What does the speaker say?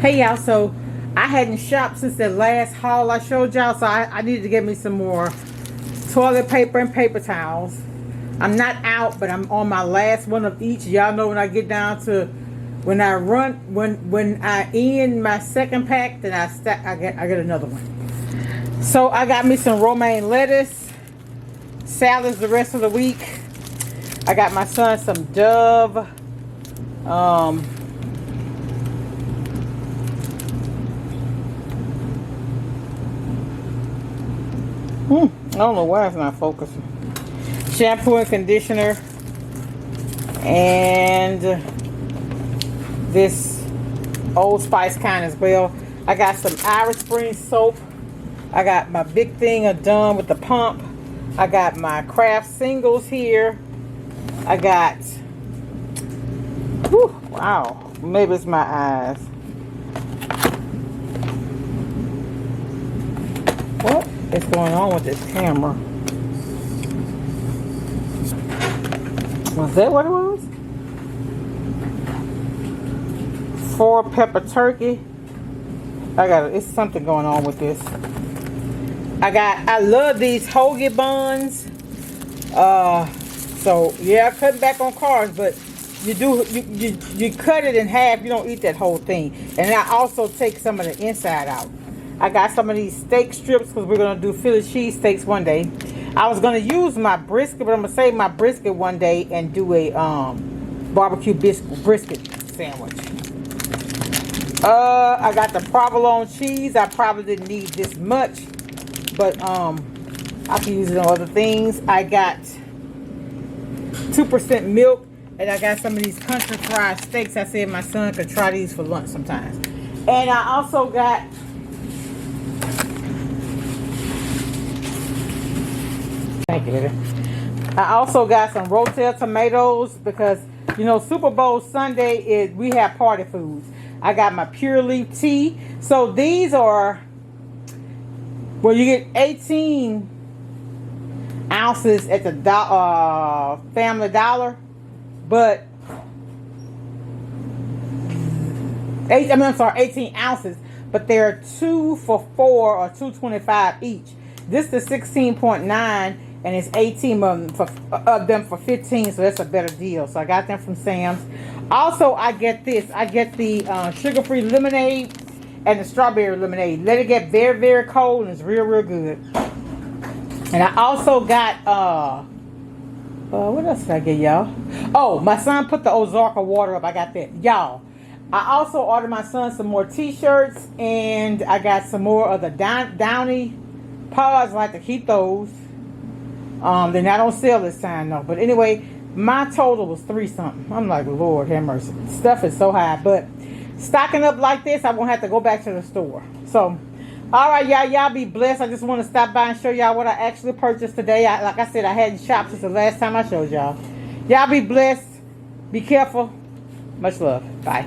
Hey y'all, so I hadn't shopped since the last haul I showed y'all, so I needed to get me some more toilet paper and paper towels. I'm not out, but I'm on my last one of each. Y'all know when I get down to when I end my second pack, then I get another one. So I got me some romaine lettuce, salads the rest of the week. I got my son some Dove. I don't know why it's not focusing. Shampoo and conditioner. And this Old Spice kind as well. I got some Irish Spring soap. I got my big thing of Done with the pump. I got my Kraft singles here. I got, whew, wow, maybe it's my eyes. What is going on with this camera? Was that what it was? 4 pepper turkey. It's something going on with this. I love these hoagie buns. So yeah, cutting back on carbs, but you cut it in half. You don't eat that whole thing. And I also take some of the inside out. I got some of these steak strips because we're gonna do Philly cheese steaks one day. I was gonna use my brisket, but I'm gonna save my brisket one day and do a barbecue brisket sandwich. I got the provolone cheese. I probably didn't need this much, but I can use it on other things. I got 2% milk, and I got some of these country fried steaks. I said my son could try these for lunch sometimes. And I also got thank you, baby. I also got some Rotel tomatoes because you know Super Bowl Sunday we have party foods. I got my Pure Leaf tea. So these are, well, you get 18 ounces at the Family Dollar, but 18 ounces, but they're 2 for $4 or $2.25 each. This is 16.9, and it's 18 of them for 15, so that's a better deal. So I got them from Sam's. Also, I get this. I get the sugar-free lemonade and the strawberry lemonade. Let it get very, very cold, and it's real, real good. And I also got, what else did I get, y'all? Oh, my son put the Ozarka water up. I got that. Y'all, I also ordered my son some more t-shirts, and I got some more of the Downy pods. I like to keep those. They're not on sale this time, though. But anyway, my total was 3 something. I'm like, Lord have mercy. Stuff is so high. But stocking up like this, I won't have to go back to the store. So, all right, y'all be blessed. I just want to stop by and show y'all what I actually purchased today. Like I said, I hadn't shopped since the last time I showed y'all. Y'all be blessed. Be careful. Much love. Bye.